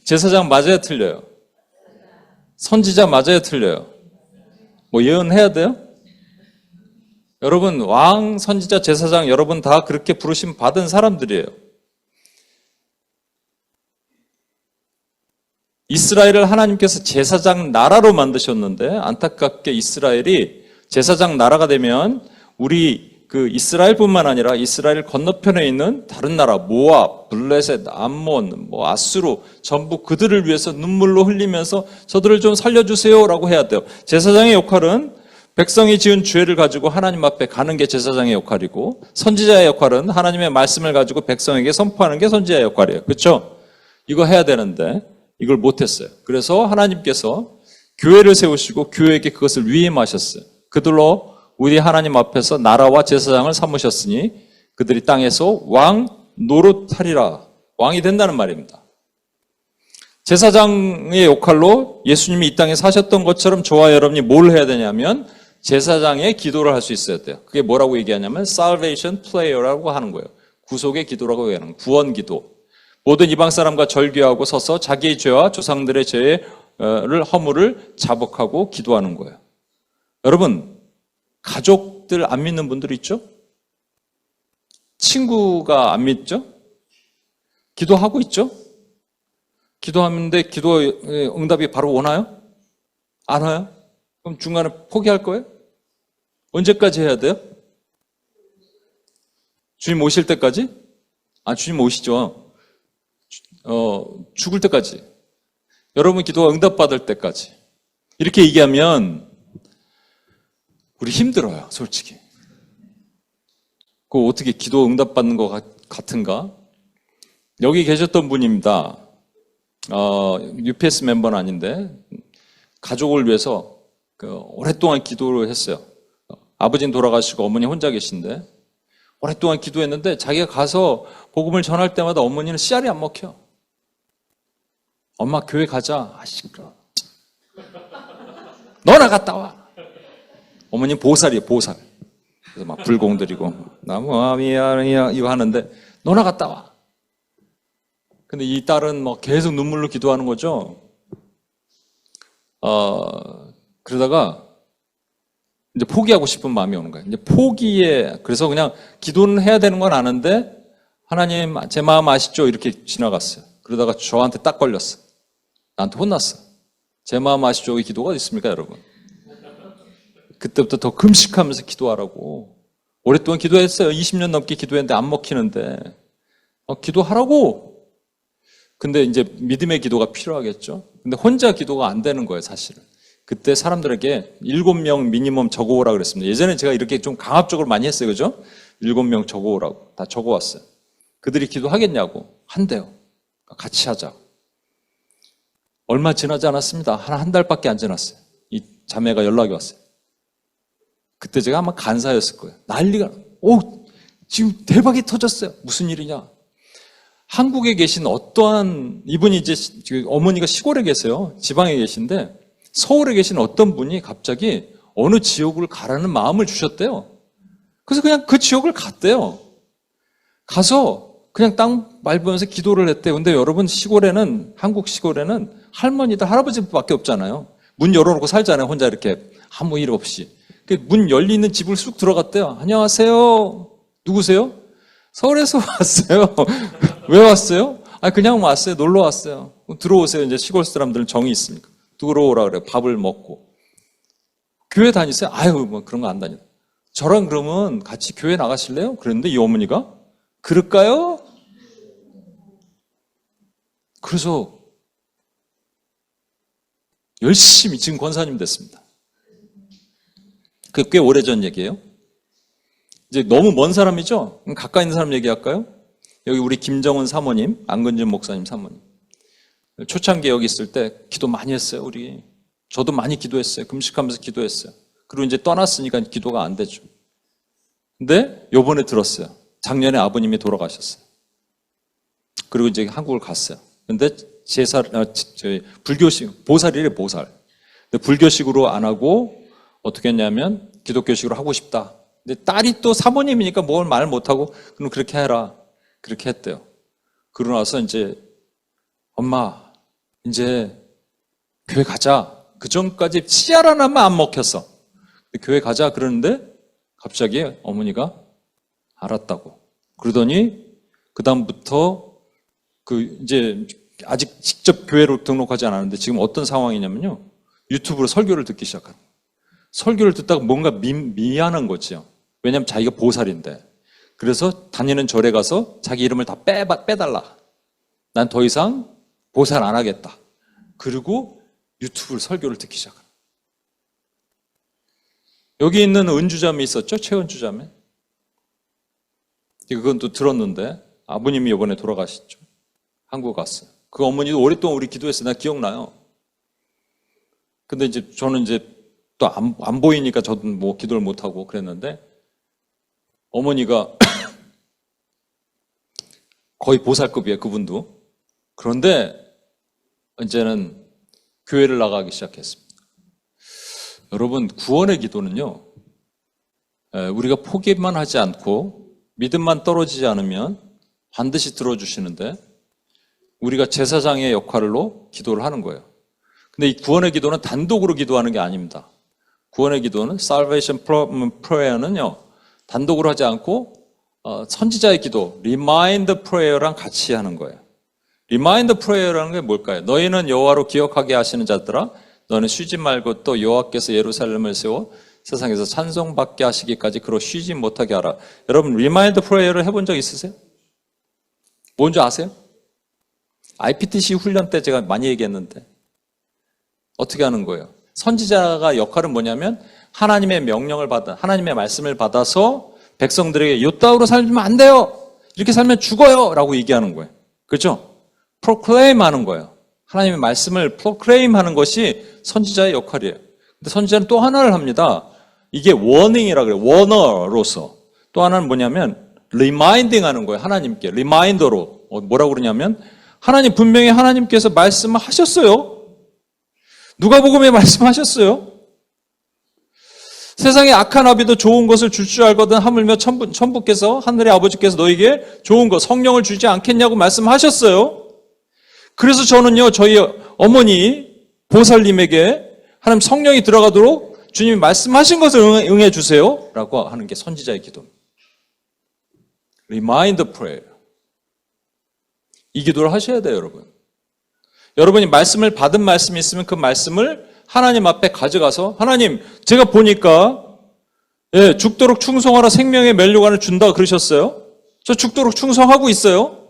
제사장 맞아요, 틀려요? 선지자 맞아요, 틀려요? 뭐 예언해야 돼요? 여러분, 왕, 선지자, 제사장 여러분 다 그렇게 부르심 받은 사람들이에요. 이스라엘을 하나님께서 제사장 나라로 만드셨는데 안타깝게 이스라엘이 제사장 나라가 되면 우리 그 이스라엘뿐만 아니라 이스라엘 건너편에 있는 다른 나라 모압, 블레셋, 암몬, 아수르 전부 그들을 위해서 눈물로 흘리면서 저들을 좀 살려주세요라고 해야 돼요. 제사장의 역할은 백성이 지은 죄를 가지고 하나님 앞에 가는 게 제사장의 역할이고 선지자의 역할은 하나님의 말씀을 가지고 백성에게 선포하는 게 선지자의 역할이에요. 그렇죠? 이거 해야 되는데 이걸 못했어요. 그래서 하나님께서 교회를 세우시고 교회에게 그것을 위임하셨어요. 그들로 우리 하나님 앞에서 나라와 제사장을 삼으셨으니 그들이 땅에서 왕 노릇하리라. 왕이 된다는 말입니다. 제사장의 역할로 예수님이 이 땅에 사셨던 것처럼 저와 여러분이 뭘 해야 되냐면 제사장의 기도를 할 수 있어야 돼요. 그게 뭐라고 얘기하냐면 salvation prayer라고 하는 거예요. 구속의 기도라고 얘기하는 거예요. 구원 기도. 모든 이방 사람과 절규하고 서서 자기의 죄와 조상들의 죄를 허물을 자복하고 기도하는 거예요. 여러분, 가족들 안 믿는 분들 있죠? 친구가 안 믿죠? 기도하고 있죠? 기도하는데 기도 응답이 바로 오나요? 안 와요? 그럼 중간에 포기할 거예요? 언제까지 해야 돼요? 주님 오실 때까지? 주님 오시죠. 죽을 때까지. 여러분 기도가 응답받을 때까지. 이렇게 얘기하면 우리 힘들어요, 솔직히. 그 어떻게 기도 응답받는 것 같은가? 여기 계셨던 분입니다. UPS 멤버는 아닌데 가족을 위해서 오랫동안 기도를 했어요. 아버지는 돌아가시고 어머니 혼자 계신데 오랫동안 기도했는데 자기가 가서 복음을 전할 때마다 어머니는 씨알이 안 먹혀. 엄마 교회 가자. 시끄러워. 너나 갔다 와. 어머니는 보살이에요, 보살. 그래서 막 불공 드리고 나무아미야 이거 하는데 너나 갔다 와. 근데 이 딸은 뭐 계속 눈물로 기도하는 거죠. 그러다가 이제 포기하고 싶은 마음이 오는 거예요. 이제 그래서 그냥 기도는 해야 되는 건 아는데 하나님 제 마음 아시죠? 이렇게 지나갔어요. 그러다가 저한테 딱 걸렸어. 나한테 혼났어. 제 마음 아시죠? 이 기도가 어디 있습니까, 여러분? 그때부터 더 금식하면서 기도하라고. 오랫동안 기도했어요. 20년 넘게 기도했는데 안 먹히는데. 기도하라고. 근데 이제 믿음의 기도가 필요하겠죠. 근데 혼자 기도가 안 되는 거예요, 사실은. 그때 사람들에게 7명 미니멈 적어오라 그랬습니다. 예전에 제가 이렇게 좀 강압적으로 많이 했어요, 그죠? 7명 적어오라고. 다 적어왔어요. 그들이 기도하겠냐고. 한대요. 같이 하자. 얼마 지나지 않았습니다. 한 달밖에 안 지났어요. 이 자매가 연락이 왔어요. 그때 제가 아마 간사였을 거예요. 난리가, 지금 대박이 터졌어요. 무슨 일이냐? 한국에 계신 어떠한, 이분이 이제 어머니가 시골에 계세요. 지방에 계신데, 서울에 계신 어떤 분이 갑자기 어느 지역을 가라는 마음을 주셨대요. 그래서 그냥 그 지역을 갔대요. 가서 그냥 땅 밟으면서 기도를 했대요. 근데 여러분 시골에는, 한국 시골에는 할머니들, 할아버지밖에 없잖아요. 문 열어놓고 살잖아요. 혼자 이렇게 아무 일 없이. 문 열리는 집을 쑥 들어갔대요. 안녕하세요. 누구세요? 서울에서 왔어요. 왜 왔어요? 그냥 왔어요. 놀러 왔어요. 들어오세요. 이제 시골 사람들은 정이 있으니까. 들어오라 그래요. 밥을 먹고. 교회 다니세요? 뭐 그런 거 안 다녀요. 저랑 그러면 같이 교회 나가실래요? 그랬는데 이 어머니가 그럴까요? 그래서 열심히 지금 권사님 됐습니다. 그게 꽤 오래전 얘기예요. 이제 너무 먼 사람이죠? 가까이 있는 사람 얘기할까요? 여기 우리 김정은 사모님, 안근준 목사님 사모님. 초창기에 여기 있을 때 기도 많이 했어요, 우리. 저도 많이 기도했어요. 금식하면서 기도했어요. 그리고 이제 떠났으니까 기도가 안 되죠. 근데 요번에 들었어요. 작년에 아버님이 돌아가셨어요. 그리고 이제 한국을 갔어요. 근데 불교식, 보살이래, 보살. 근데 불교식으로 안 하고 어떻게 했냐면 기독교식으로 하고 싶다. 근데 딸이 또 사모님이니까 뭘 말 못하고 그럼 그렇게 해라. 그렇게 했대요. 그러고 나서 이제 엄마 이제 교회 가자. 그 전까지 씨알 하나만 안 먹혔어. 교회 가자 그러는데 갑자기 어머니가 알았다고. 그러더니 그 다음부터 이제 아직 직접 교회로 등록하지 않았는데 지금 어떤 상황이냐면요. 유튜브로 설교를 듣기 시작하는 거예요. 설교를 듣다가 뭔가 미안한 거지요. 왜냐하면 자기가 보살인데. 그래서 다니는 절에 가서 자기 이름을 다 빼달라. 난 더 이상 보살 안 하겠다. 그리고 유튜브로 설교를 듣기 시작하는 거예요. 여기 있는 은주자매 있었죠? 최은주자매. 그건 또 들었는데 아버님이 이번에 돌아가셨죠. 한국 갔어요. 그 어머니도 오랫동안 우리 기도했어요. 나 기억나요. 근데 이제 저는 이제 또 안 보이니까 저도 뭐 기도를 못하고 그랬는데 어머니가 거의 보살급이에요, 그분도. 그런데 이제는 교회를 나가기 시작했습니다. 여러분, 구원의 기도는요, 우리가 포기만 하지 않고 믿음만 떨어지지 않으면 반드시 들어주시는데 우리가 제사장의 역할로 기도를 하는 거예요. 근데 이 구원의 기도는 단독으로 기도하는 게 아닙니다. 구원의 기도는 Salvation Prayer는요, 단독으로 하지 않고 선지자의 기도, Remind Prayer랑 같이 하는 거예요. Remind Prayer라는 게 뭘까요? 너희는 여호와로 기억하게 하시는 자들아, 너는 쉬지 말고 또 여호와께서 예루살렘을 세워 세상에서 찬송받게 하시기까지 그로 쉬지 못하게 하라. 여러분, Remind Prayer를 해본 적 있으세요? 뭔지 아세요? IPTC 훈련 때 제가 많이 얘기했는데 어떻게 하는 거예요? 선지자가 역할은 뭐냐면 하나님의 명령을 받아, 하나님의 말씀을 받아서 백성들에게 요따위로 살면 안 돼요. 이렇게 살면 죽어요. 라고 얘기하는 거예요. 그렇죠? proclaim 하는 거예요. 하나님의 말씀을 proclaim 하는 것이 선지자의 역할이에요. 근데 선지자는 또 하나를 합니다. 이게 warning이라 그래요. warner로서. 또 하나는 뭐냐면 reminding 하는 거예요. 하나님께. 리마인더로. 뭐라고 그러냐면 하나님, 분명히 하나님께서 말씀을 하셨어요. 누가복음에 말씀하셨어요. 세상에 악한 아비도 좋은 것을 줄 줄 알거든 하물며 천부께서, 하늘의 아버지께서 너에게 좋은 것, 성령을 주지 않겠냐고 말씀하셨어요. 그래서 저는요, 저희 어머니 보살님에게 하나님 성령이 들어가도록 주님이 말씀하신 것을 응해 주세요 라고 하는 게 선지자의 기도입니다. Remind prayer. 이 기도를 하셔야 돼요, 여러분. 여러분이 말씀을 받은 말씀이 있으면 그 말씀을 하나님 앞에 가져가서, 하나님, 제가 보니까 죽도록 충성하라, 생명의 면류관을 준다 그러셨어요. 저 죽도록 충성하고 있어요.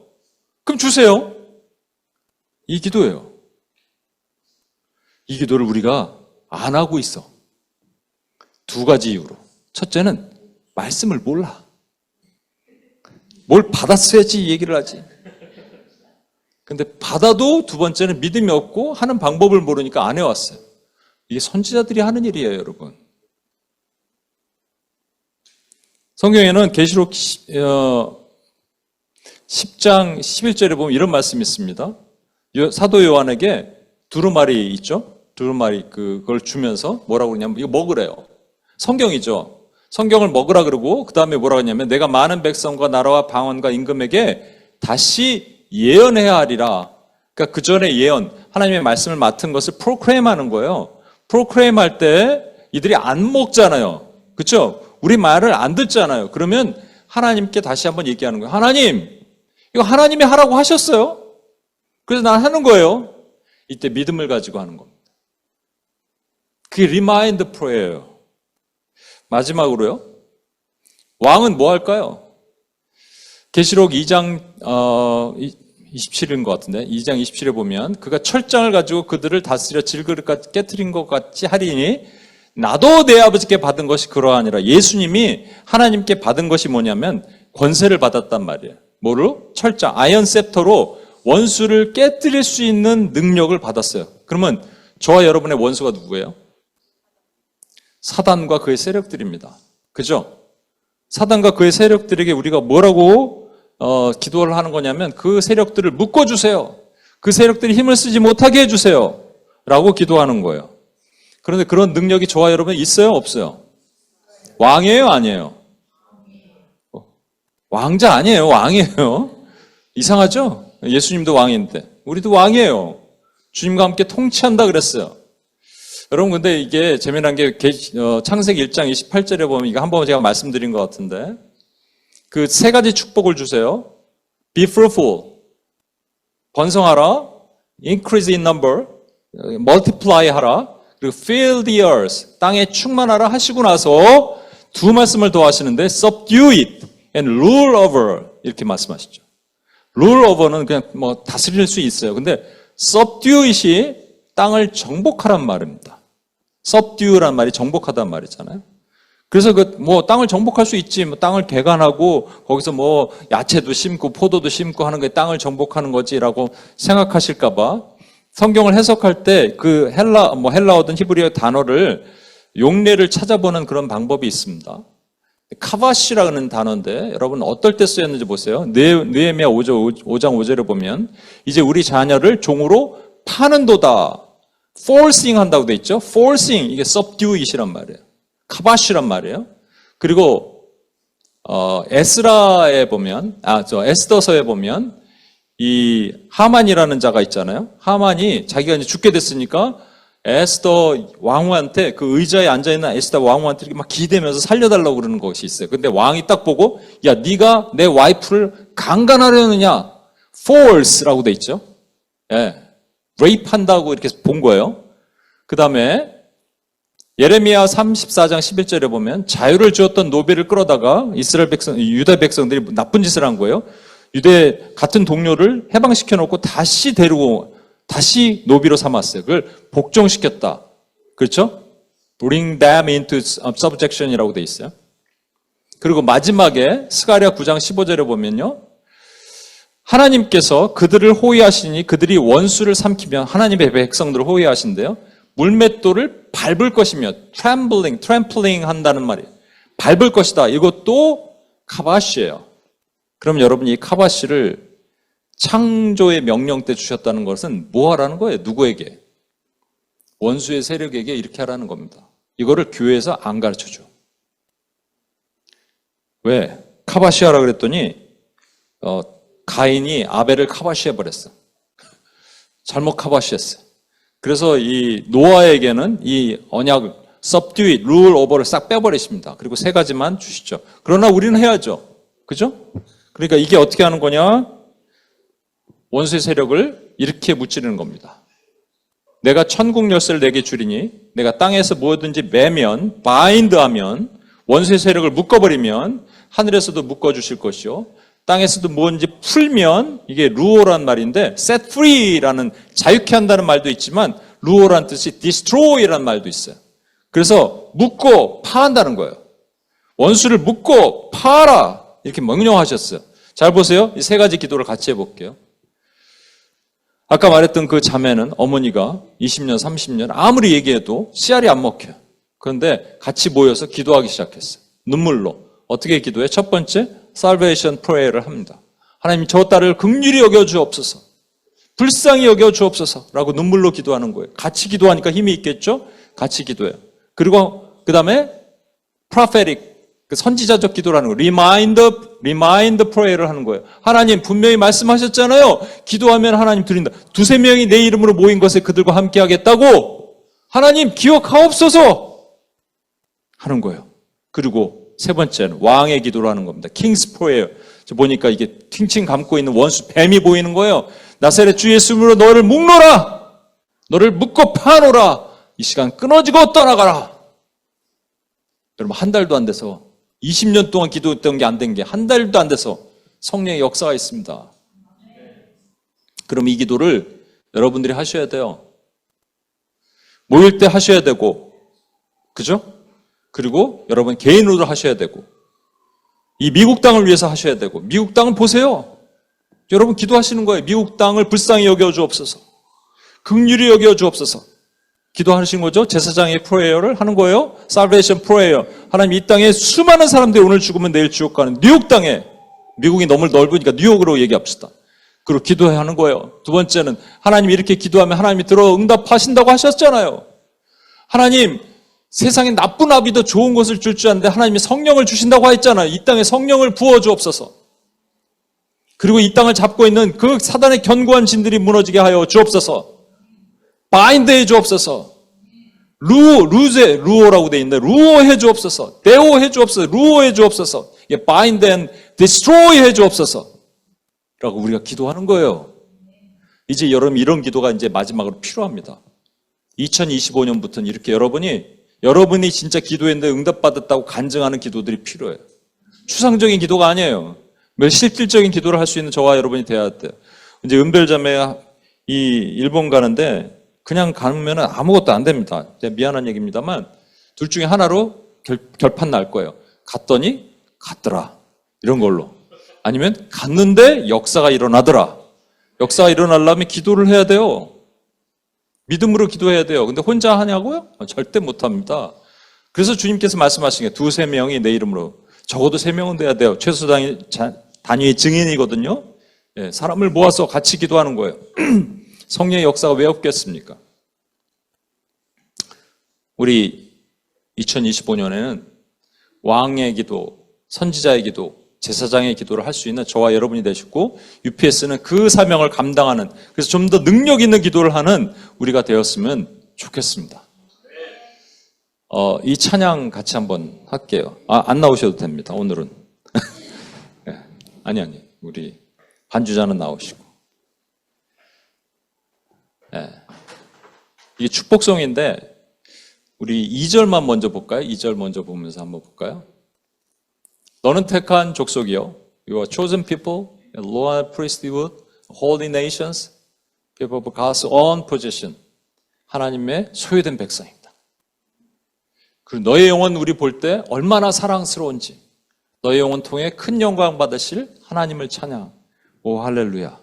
그럼 주세요. 이 기도예요. 이 기도를 우리가 안 하고 있어. 두 가지 이유로. 첫째는 말씀을 몰라. 뭘 받았어야지 이 얘기를 하지. 근데 받아도 두 번째는 믿음이 없고 하는 방법을 모르니까 안 해왔어요. 이게 선지자들이 하는 일이에요, 여러분. 성경에는 계시록 10장 11절에 보면 이런 말씀이 있습니다. 사도 요한에게 두루마리 있죠? 두루마리 그걸 주면서 뭐라고 그러냐면 이거 먹으래요. 성경이죠. 성경을 먹으라 그러고 그 다음에 뭐라고 하냐면 내가 많은 백성과 나라와 방언과 임금에게 다시 예언해야 하리라. 그러니까 그 전에 예언, 하나님의 말씀을 맡은 것을 프로크레임 하는 거예요. 프로크레임 할 때 이들이 안 먹잖아요. 그렇죠? 우리 말을 안 듣잖아요. 그러면 하나님께 다시 한번 얘기하는 거예요. 하나님, 이거 하나님이 하라고 하셨어요. 그래서 난 하는 거예요. 이때 믿음을 가지고 하는 겁니다. 그게 remind prayer예요. 마지막으로요. 왕은 뭐 할까요? 계시록 2장 27인 것 같은데 2장 27에 보면 그가 철장을 가지고 그들을 다스려 질그릇 깨트린 것 같이 하리니 나도 내 아버지께 받은 것이 그러하니라. 예수님이 하나님께 받은 것이 뭐냐면 권세를 받았단 말이에요. 뭐로? 철장, 아이언 셉터로 원수를 깨뜨릴 수 있는 능력을 받았어요. 그러면 저와 여러분의 원수가 누구예요? 사단과 그의 세력들입니다. 그죠? 사단과 그의 세력들에게 우리가 뭐라고 기도를 하는 거냐면 그 세력들을 묶어주세요. 그 세력들이 힘을 쓰지 못하게 해주세요. 라고 기도하는 거예요. 그런데 그런 능력이 저와 여러분 있어요? 없어요? 왕이에요? 아니에요? 왕자 아니에요? 왕이에요? 이상하죠? 예수님도 왕인데 우리도 왕이에요. 주님과 함께 통치한다 그랬어요. 여러분 근데 이게 재미난 게 창세기 1장 28절에 보면 이거 한번 제가 말씀드린 것 같은데 그 세 가지 축복을 주세요. Be fruitful, 번성하라, increase in number, multiply 하라, 그리고 fill the earth, 땅에 충만하라 하시고 나서 두 말씀을 더 하시는데 subdue it and rule over 이렇게 말씀하시죠. rule over는 그냥 뭐 다스릴 수 있어요. 근데 subdue it이 땅을 정복하란 말입니다. subdue란 말이 정복하다는 말이잖아요. 그래서 뭐 땅을 정복할 수 있지. 뭐 땅을 개간하고 거기서 뭐 야채도 심고 포도도 심고 하는 게 땅을 정복하는 거지라고 생각하실까봐 성경을 해석할 때 그 헬라어든 히브리어 단어를 용례를 찾아보는 그런 방법이 있습니다. 카바시라는 단어인데 여러분 어떨 때 쓰였는지 보세요. 느헤미야 5장 5절에 보면 이제 우리 자녀를 종으로 파는도다. forcing 한다고 돼 있죠. forcing 이게 subdue it이란 말이에요. 카바시란 말이에요. 그리고 에스라에 보면 에스더서에 보면 이 하만이라는 자가 있잖아요. 하만이 자기가 이제 죽게 됐으니까 에스더 왕후한테 그 의자에 앉아있는 에스더 왕후한테 이렇게 막 기대면서 살려달라고 그러는 것이 있어요. 근데 왕이 딱 보고 야 네가 내 와이프를 강간하려느냐 force라고 돼 있죠. 예, rape 한다고 이렇게 본 거예요. 그 다음에 예레미야 34장 11절에 보면 자유를 주었던 노비를 끌어다가 이스라엘 백성, 유다 백성들이 나쁜 짓을 한 거예요. 유대 같은 동료를 해방시켜 놓고 다시 데리고 다시 노비로 삼았어요. 그걸 복종시켰다. 그렇죠? Bring them into subjection이라고 돼 있어요. 그리고 마지막에 스가랴 9장 15절에 보면요. 하나님께서 그들을 호위하시니 그들이 원수를 삼키면 하나님의 백성들을 호위하신대요. 물맷돌을 밟을 것이며 trampling 한다는 말이에요. 밟을 것이다. 이것도 카바시예요. 그럼 여러분이 이 카바시를 창조의 명령 때 주셨다는 것은 뭐 하라는 거예요? 누구에게? 원수의 세력에게 이렇게 하라는 겁니다. 이거를 교회에서 안 가르쳐줘. 왜? 카바시하라 그랬더니 가인이 아벨을 카바시해버렸어. 잘못 카바시했어요. 그래서 이 노아에게는 이 언약, subdue it, rule over를 싹 빼버리십니다. 그리고 3가지만 주시죠. 그러나 우리는 해야죠. 그죠? 그러니까 이게 어떻게 하는 거냐? 원수의 세력을 이렇게 무찌르는 겁니다. 내가 천국 열쇠를 내게 주리니 내가 땅에서 뭐든지 매면, 바인드하면, 원수의 세력을 묶어버리면 하늘에서도 묶어주실 것이요. 땅에서도 뭐든지 풀면, 이게 루오란 말인데 set free라는 자유케 한다는 말도 있지만 루오란 뜻이 destroy라는 말도 있어요. 그래서 묶고 파한다는 거예요. 원수를 묶고 파라 이렇게 명령하셨어요. 잘 보세요. 이 3가지 기도를 같이 해볼게요. 아까 말했던 그 자매는 어머니가 20년, 30년 아무리 얘기해도 씨알이 안 먹혀요. 그런데 같이 모여서 기도하기 시작했어요. 눈물로. 어떻게 기도해? 첫 번째, salvation prayer를 합니다. 하나님 저 딸을 긍휼히 여겨주옵소서. 불쌍히 여겨주옵소서라고 눈물로 기도하는 거예요. 같이 기도하니까 힘이 있겠죠? 같이 기도해요. 그리고 그 다음에 prophetic, 선지자적 기도를 하는 거예요. remind prayer를 하는 거예요. 하나님 분명히 말씀하셨잖아요. 기도하면 하나님 드린다. 2-3명이 내 이름으로 모인 것에 그들과 함께 하겠다고 하나님 기억하옵소서 하는 거예요. 그리고 3번째는 왕의 기도를 하는 겁니다. King's prayer. 저 보니까 이게 팅칭 감고 있는 원수 뱀이 보이는 거예요. 나사렛 주 예수님으로 너를 묶노라. 너를 묶고 파노라. 이 시간 끊어지고 떠나가라. 여러분 한 달도 안 돼서 20년 동안 기도했던 게 안 된 게 한 달도 안 돼서 성령의 역사가 있습니다. 그럼 이 기도를 여러분들이 하셔야 돼요. 모일 때 하셔야 되고, 그죠? 그리고 여러분 개인으로 하셔야 되고, 이 미국 땅을 위해서 하셔야 되고, 미국 땅을 보세요. 여러분 기도하시는 거예요. 미국 땅을 불쌍히 여겨주옵소서. 긍휼히 여겨주옵소서. 기도하시는 거죠. 제사장의 프레이어를 하는 거예요. 살베이션 프레이어. 하나님 이 땅에 수많은 사람들이 오늘 죽으면 내일 지옥 가는 뉴욕 땅에, 미국이 너무 넓으니까 뉴욕으로 얘기합시다. 그리고 기도해야 하는 거예요. 2번째는 하나님 이렇게 기도하면 하나님이 들어 응답하신다고 하셨잖아요. 하나님 세상에 나쁜 아비도 좋은 것을 줄 줄 아는데 하나님이 성령을 주신다고 했잖아요. 이 땅에 성령을 부어주옵소서. 그리고 이 땅을 잡고 있는 그 사단의 견고한 진들이 무너지게 하여 주옵소서. 바인드해 주옵소서. 루오라고 돼 있는데 루오해 주옵소서. 데오해 주옵소서. 루오해 주옵소서. 이게 바인드 앤 디스트로이 해 주옵소서. 라고 우리가 기도하는 거예요. 이제 여러분 이런 기도가 이제 마지막으로 필요합니다. 2025년부터는 이렇게 여러분이 진짜 기도했는데 응답받았다고 간증하는 기도들이 필요해요. 추상적인 기도가 아니에요. 실질적인 기도를 할 수 있는 저와 여러분이 돼야 돼요. 이제 은별자매가 이 일본 가는데 그냥 가면 아무것도 안 됩니다. 미안한 얘기입니다만 둘 중에 하나로 결판 날 거예요. 갔더니 갔더라. 이런 걸로. 아니면 갔는데 역사가 일어나더라. 역사가 일어나려면 기도를 해야 돼요. 믿음으로 기도해야 돼요. 근데 혼자 하냐고요? 절대 못합니다. 그래서 주님께서 말씀하신 게 두세 명이 내 이름으로, 적어도 3명은 돼야 돼요. 최소 단위의 증인이거든요. 예, 사람을 모아서 같이 기도하는 거예요. 성령의 역사가 왜 없겠습니까? 우리 2025년에는 왕의 기도, 선지자의 기도, 제사장의 기도를 할 수 있는 저와 여러분이 되시고, UPS는 그 사명을 감당하는, 그래서 좀 더 능력 있는 기도를 하는 우리가 되었으면 좋겠습니다. 이 찬양 같이 한번 할게요. 안 나오셔도 됩니다, 오늘은. 네. 아니. 우리 반주자는 나오시고. 네. 이게 축복송인데, 우리 2절만 먼저 볼까요? 2절 먼저 보면서 한번 볼까요? 너는 택한 족속이요. You are chosen people, royal priesthood, holy nations, people of God's own possession. 하나님의 소유된 백성입니다. 그리고 너의 영혼 우리 볼 때 얼마나 사랑스러운지, 너의 영혼 통해 큰 영광 받으실 하나님을 찬양. 오 할렐루야.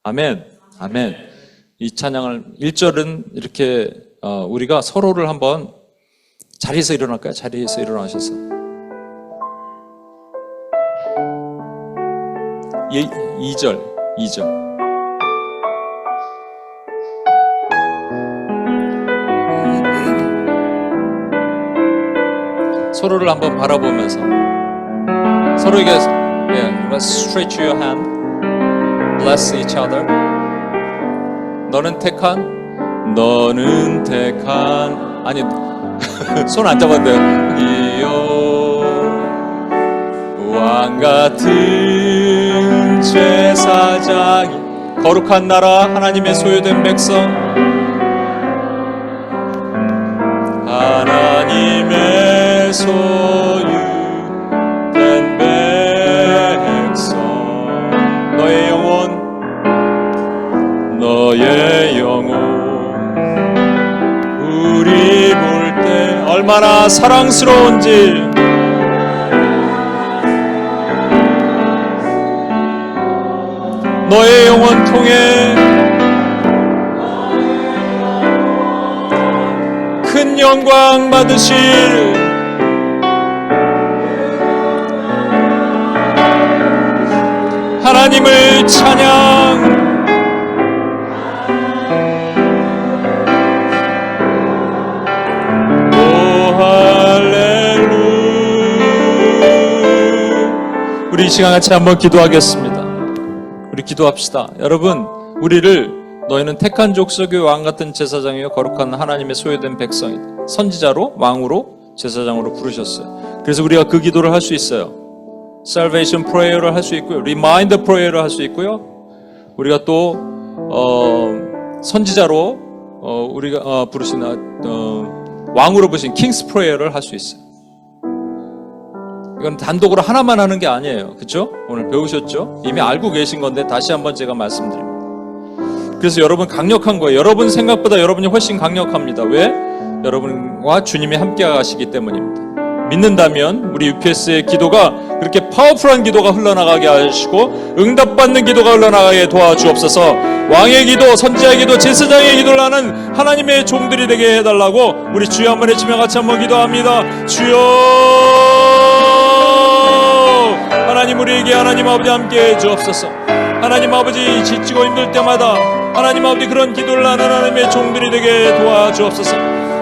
아멘. 아멘. 이 찬양을 1절은 이렇게 우리가 서로를 한번 자리에서 일어날까요? 자리에서 일어나셔서 2절 서로를 한번 바라보면서 서로에게 let's stretch your hand, bless each other. 너는 택한 아니 손 안 잡아도 돼요. 이요 왕 같은 제사장이 거룩한 나라 하나님의 소유된 백성, 하나님의 소유된 백성, 너의 영혼 우리 볼 때 얼마나 사랑스러운지, 너의 영혼 통해 큰 영광 받으실 하나님을 찬양. 우리 이 시간 같이 한번 기도하겠습니다. 우리 기도합시다. 여러분, 우리를 너희는 택한 족속의 왕 같은 제사장이요 거룩한 하나님의 소유된 백성이다. 선지자로, 왕으로, 제사장으로 부르셨어요. 그래서 우리가 그 기도를 할 수 있어요. Salvation Prayer를 할 수 있고요, Reminder Prayer를 할 수 있고요, 우리가 또 선지자로 우리가 부르신 왕으로 부르신 King's Prayer를 할 수 있어요. 이건 단독으로 하나만 하는 게 아니에요. 그렇죠? 오늘 배우셨죠? 이미 알고 계신 건데 다시 한번 제가 말씀드립니다. 그래서 여러분 강력한 거예요. 여러분 생각보다 여러분이 훨씬 강력합니다. 왜? 여러분과 주님이 함께 가시기 때문입니다. 믿는다면 우리 UPS의 기도가 그렇게 파워풀한 기도가 흘러나가게 하시고 응답받는 기도가 흘러나가게 도와주옵소서. 왕의 기도, 선지자의 기도, 제사장의 기도를 하는 하나님의 종들이 되게 해달라고 우리 주여 한번 외치며 같이 한번 기도합니다. 주여, 하나님 우리에게 하나님 아버지 함께 해주옵소서. 하나님 아버지 지치고 힘들 때마다 하나님 아버지 그런 기도를 하는 하나님의 종들이 되게 도와주옵소서.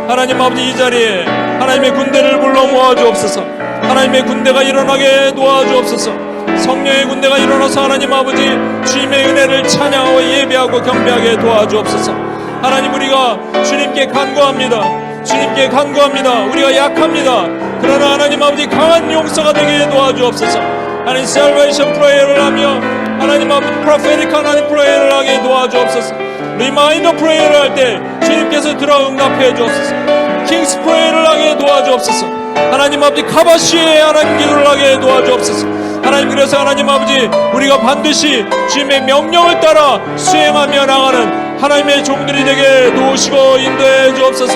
하나님 아버지 이 자리에 하나님의 군대를 불러 모아주옵소서. 하나님의 군대가 일어나게 도와주옵소서. 성령의 군대가 일어나서 하나님 아버지 주님의 은혜를 찬양하고 예배하고 경배하게 도와주옵소서. 하나님 우리가 주님께 간구합니다. 주님께 간구합니다. 우리가 약합니다. 그러나 하나님 아버지 강한 용서가 되게 도와주옵소서. 하나님 Salvation Prayer를 하며 하나님 아버지 Prophetic 하나님 Prayer를 하게 도와주옵소서. Reminder Prayer를 할 때 주님께서 들어 응답해 주옵소서. King's Prayer를 하게 도와주옵소서. 하나님 아버지 카바시의 하나님 기도를 하게 도와주옵소서. 하나님 그래서 하나님 아버지 우리가 반드시 주님의 명령을 따라 수행하며 나가는 하나님의 종들이 되게 도우시고 인도해 주옵소서.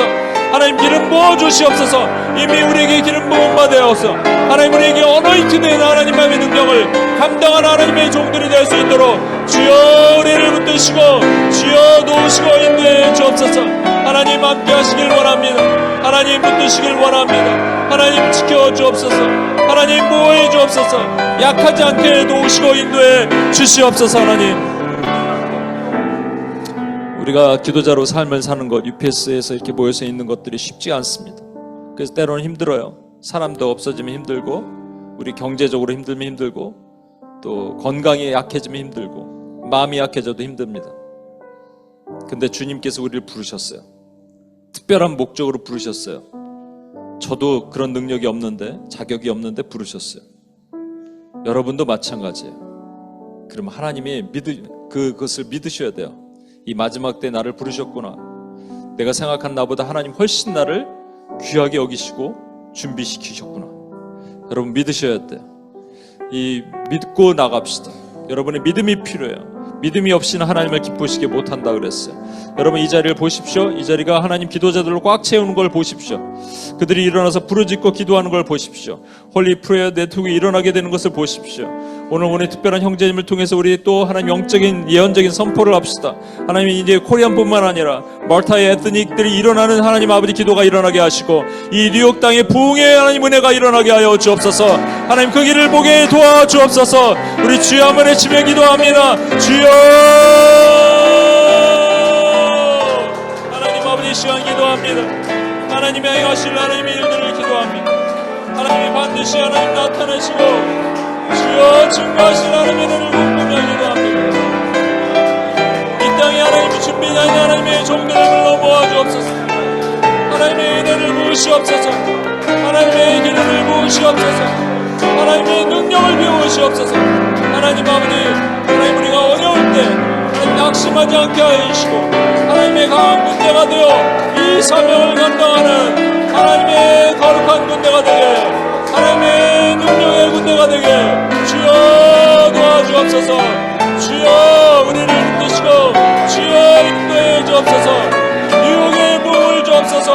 하나님 기름 부어 주시옵소서. 이미 우리에게 기름 부음 받으옵소서. 하나님 우리에게 어노인트된 하나님의 능력을 감당하는 하나님의 종들이 될 수 있도록 주여 우리를 붙드시고 주여 도우시고 인도해 주옵소서. 하나님 함께 하시길 원합니다. 하나님 붙드시길 원합니다. 하나님 지켜주옵소서. 하나님 보호해 주옵소서. 약하지 않게 도우시고 인도해 주시옵소서. 하나님, 우리가 기도자로 삶을 사는 것, UPS에서 이렇게 모여서 있는 것들이 쉽지 않습니다. 그래서 때로는 힘들어요. 사람도 없어지면 힘들고, 우리 경제적으로 힘들면 힘들고, 또 건강이 약해지면 힘들고, 마음이 약해져도 힘듭니다. 근데 주님께서 우리를 부르셨어요. 특별한 목적으로 부르셨어요. 저도 그런 능력이 없는데, 자격이 없는데 부르셨어요. 여러분도 마찬가지예요. 그럼 하나님이 그것을 믿으셔야 돼요. 이 마지막 때 나를 부르셨구나. 내가 생각한 나보다 하나님 훨씬 나를 귀하게 여기시고 준비시키셨구나. 여러분 믿으셔야 돼요. 이 믿고 나갑시다. 여러분의 믿음이 필요해요. 믿음이 없이는 하나님을 기쁘시게 못한다 그랬어요. 여러분 이 자리를 보십시오. 이 자리가 하나님 기도자들로 꽉 채우는 걸 보십시오. 그들이 일어나서 부르짖고 기도하는 걸 보십시오. 홀리 프레이어 네트워크가 일어나게 되는 것을 보십시오. 오늘 특별한 형제님을 통해서 우리 또 하나님 영적인 예언적인 선포를 합시다. 하나님이 이제 코리안뿐만 아니라 말타의 에트닉들이 일어나는 하나님 아버지 기도가 일어나게 하시고, 이 뉴욕 땅의 부흥의 하나님 은혜가 일어나게 하여 주옵소서. 하나님 그 길을 보게 도와주옵소서. 우리 주여 한번 외치며 기도합니다. 주여. 하나님 아버지 이 시간 기도합니다. 하나님이 행하실 하나님의 일들을 기도합니다. 하나님이 반드시 하나님 나타내시고 주여 증거하실 하나님의 은혜를 궁금히 기도합니다. 이 땅에 하나님이 준비된 하나님의 종들을 불러 모아주옵소서. 하나님의 은혜를 부으시옵소서. 하나님의 기름을 부으시옵소서. 하나님의 능력을 비우시옵소서. 하나님 아버지, 하나님 우리가 어려울 때 하나님 낙심하지 않게 하여 주시고, 하나님의 강한 군대가 되어 이 사명을 감당하는 하나님의 거룩한 군대가 되게, 하나님의 능력의 군대가 되게 주여 도와주옵소서. 주여 우리를 붙드시고 주여 인도해 주옵소서. 뉴욕의 부흥을 주옵소서.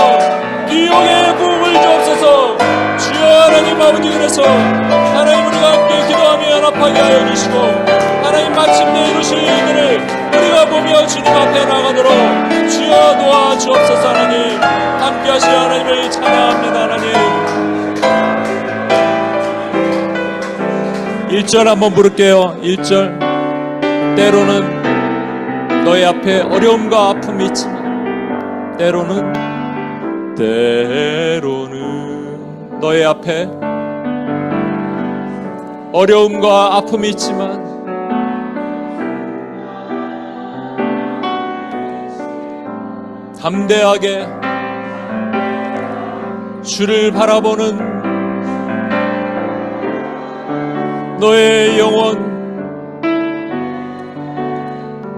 뉴욕의 부흥을 주옵소서. 주여 하나님 아버지, 그래서 하나님 우리가 함께 기도하며 연합하게 하여 주시고, 하나님 마침내 이루실 일들을 우리가 보며 주님 앞에 나가도록 주여 도와주옵소서. 하나님 함께 하시 하나님을 찬양합니다. 하나님 1절 한번 부를게요. 1절. 때로는 너희 앞에 어려움과 아픔이 있지만, 때로는 너희 앞에 어려움과 아픔이 있지만 담대하게 주를 바라보는 너의 영혼.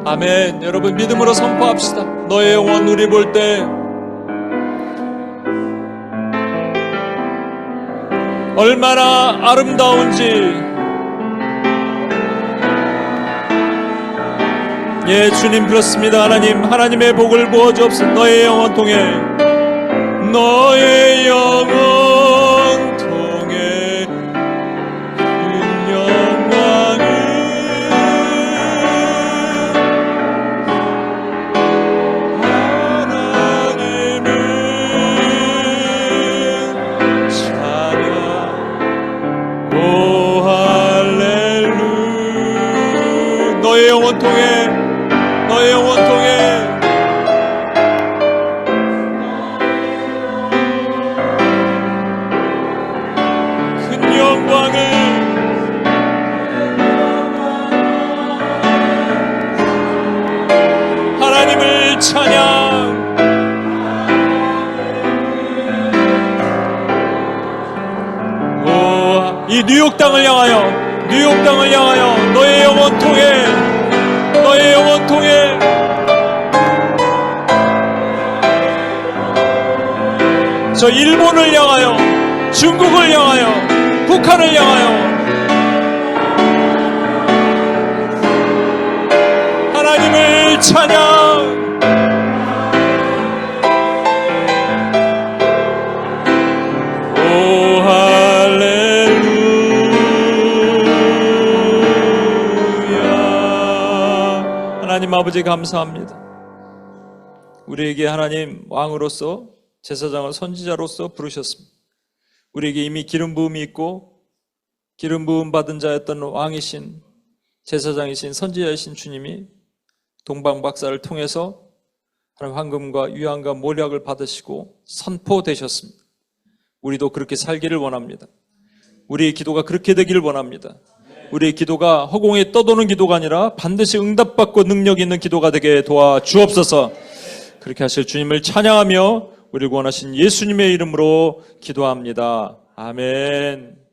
아멘. 여러분 믿음으로 선포합시다. 너의 영혼 우리 볼 때 얼마나 아름다운지. 예, 주님 그렇습니다. 하나님의 복을 부어주옵소서. 너의 영혼 통해, 너의 영혼 통해 큰 영광을 하나님을 찬양. 오 할렐루야. 너의 영혼 통해, 너의 영혼 통해 큰 영광을 하나님을 찬양. 오, 이 뉴욕 땅을 향하여, 뉴욕 땅을 향하여 너의 영혼 통해, 너의 영혼 통해 저 일본을 향하여, 중국을 향하여, 북한을 향하여 하나님을 찬양. 오 할렐루야. 하나님 아버지 감사합니다. 우리에게 하나님 왕으로서 제사장을 선지자로서 부르셨습니다. 우리에게 이미 기름 부음이 있고 기름 부음 받은 자였던 왕이신 제사장이신 선지자이신 주님이 동방 박사를 통해서 하나님 황금과 유황과 몰약을 받으시고 선포되셨습니다. 우리도 그렇게 살기를 원합니다. 우리의 기도가 그렇게 되기를 원합니다. 우리의 기도가 허공에 떠도는 기도가 아니라 반드시 응답받고 능력 있는 기도가 되게 도와주옵소서. 그렇게 하실 주님을 찬양하며 우리를 구원하신 예수님의 이름으로 기도합니다. 아멘.